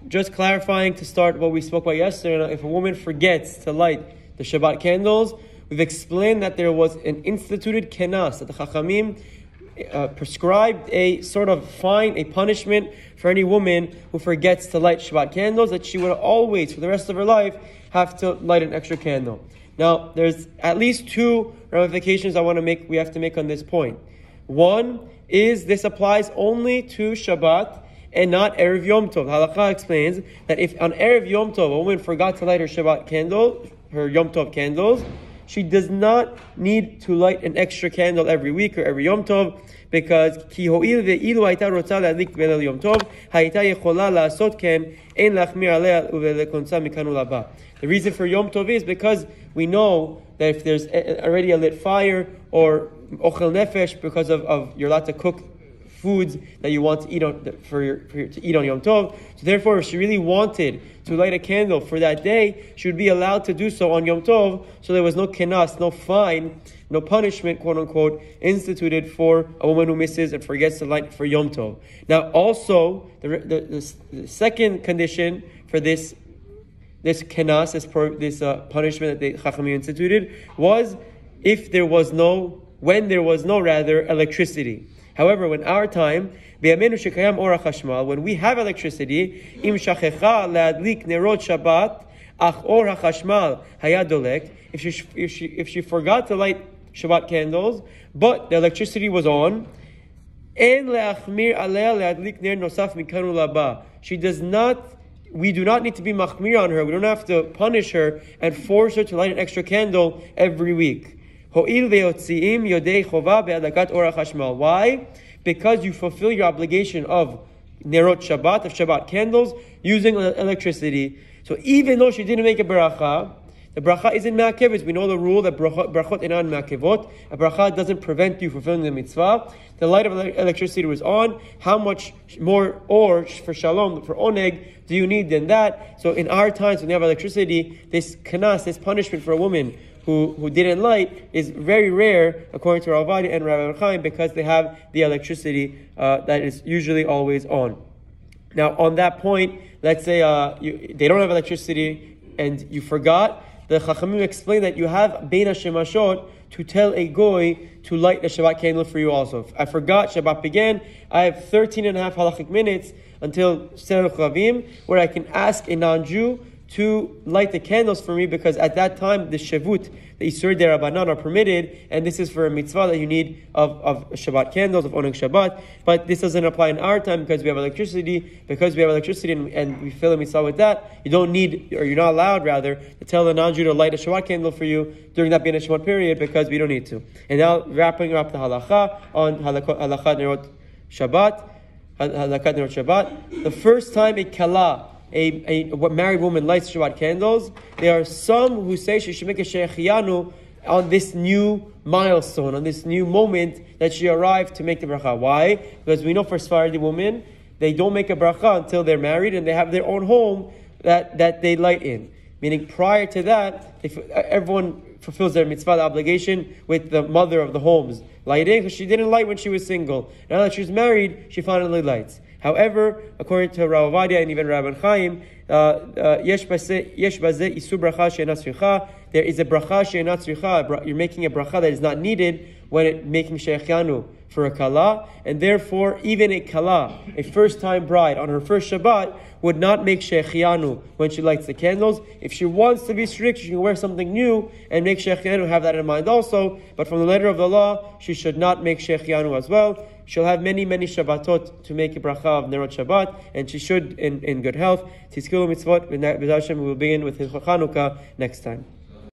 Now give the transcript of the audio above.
just clarifying to start what we spoke about yesterday, if a woman forgets to light the Shabbat candles, we've explained that there was an instituted kenas, that the Chachamim prescribed a sort of fine, a punishment for any woman who forgets to light Shabbat candles, that she would always, for the rest of her life, have to light an extra candle. Now, there's at least two ramifications we have to make on this point. One is this applies only to Shabbat and not Erev Yom Tov. Halakha explains that if on Erev Yom Tov a woman forgot to light her Shabbat candle, her Yom Tov candles, she does not need to light an extra candle every week or every Yom Tov, because ki ho'il ve'ilu hayta rotza le'adlik belel Yom Tov, hayta yechola la'asot ken, ein lachmir alea u'lekonsa mikanu laba. The reason for Yom Tov is because we know that if there's already a lit fire or ochel nefesh, because of you're allowed to cook foods that you want to eat on to eat on Yom Tov. So therefore, if she really wanted to light a candle for that day, she would be allowed to do so on Yom Tov. So there was no kenas, no fine, no punishment, quote unquote, instituted for a woman who misses and forgets to light for Yom Tov. Now, also the second condition for this kenas, this punishment that the Chachamim instituted, was when there was no electricity. However, in our time, when we have electricity, im shachecha leadlik nerot Shabbat, ach or hachashmal hayadolek. If she forgot to light Shabbat candles, but the electricity was on, en leachmir alea leadlik ner nosaf mikanu laba. We do not need to be machmir on her. We don't have to punish her and force her to light an extra candle every week. Why? Because you fulfill your obligation of nerot Shabbat, of Shabbat candles, using electricity. So even though she didn't make a bracha, the bracha isn't ma'akevet. We know the rule that brachot inan ma'akevot. A bracha doesn't prevent you fulfilling the mitzvah. The light of electricity was on. How much more or for shalom, for oneg, do you need than that? So in our times, when we have electricity, this kanas, this punishment for a woman who didn't light, is very rare, according to Rav Ovadia and Rabbi Chaim, because they have the electricity that is usually always on. Now, on that point, let's say they don't have electricity and you forgot. The Chachamim explain that you have Bein HaShemashot to tell a goy to light a Shabbat candle for you also. If I forgot, Shabbat began, I have 13 and a half halachic minutes until Seder Chavim, where I can ask a non-Jew to light the candles for me, because at that time the Shavut, the Isur de Rabbanan are permitted, and this is for a mitzvah that you need of Shabbat candles, of Oneg Shabbat. But this doesn't apply in our time because we have electricity. Because we have electricity and we fill a mitzvah with that, you don't need, or you're not allowed rather, to tell the non-Jew to light a Shabbat candle for you during that Bein HaShemashot period, because we don't need to. And now wrapping up the halacha on halakhat nerot Shabbat, halakhat nerot Shabbat. The first time a kallah, a married woman lights Shabbat candles, there are some who say she should make a Shehechiyanu on this new milestone, on this new moment that she arrived to make the bracha. Why? Because we know for Sephardi women, they don't make a bracha until they're married and they have their own home that they light in. Meaning prior to that, everyone fulfills their mitzvah, the obligation, with the mother of the homes lighting, because she didn't light when she was single. Now that she's married, she finally lights. However, according to Rav Ovadia and even Rabbi Chaim, there is a bracha she'ena tzricha. You're making a bracha that is not needed when making Shehechiyanu for a kallah, and therefore even a kallah, a first-time bride on her first Shabbat, would not make Shehechiyanu when she lights the candles. If she wants to be strict, she can wear something new and make Shehechiyanu, have that in mind also. But from the letter of the law, she should not make Shehechiyanu as well. She'll have many, many Shabbatot to make a bracha of Nerot Shabbat, and she should in good health. Tizkilu mitzvot, we will begin with Hilchot Chanukah next time.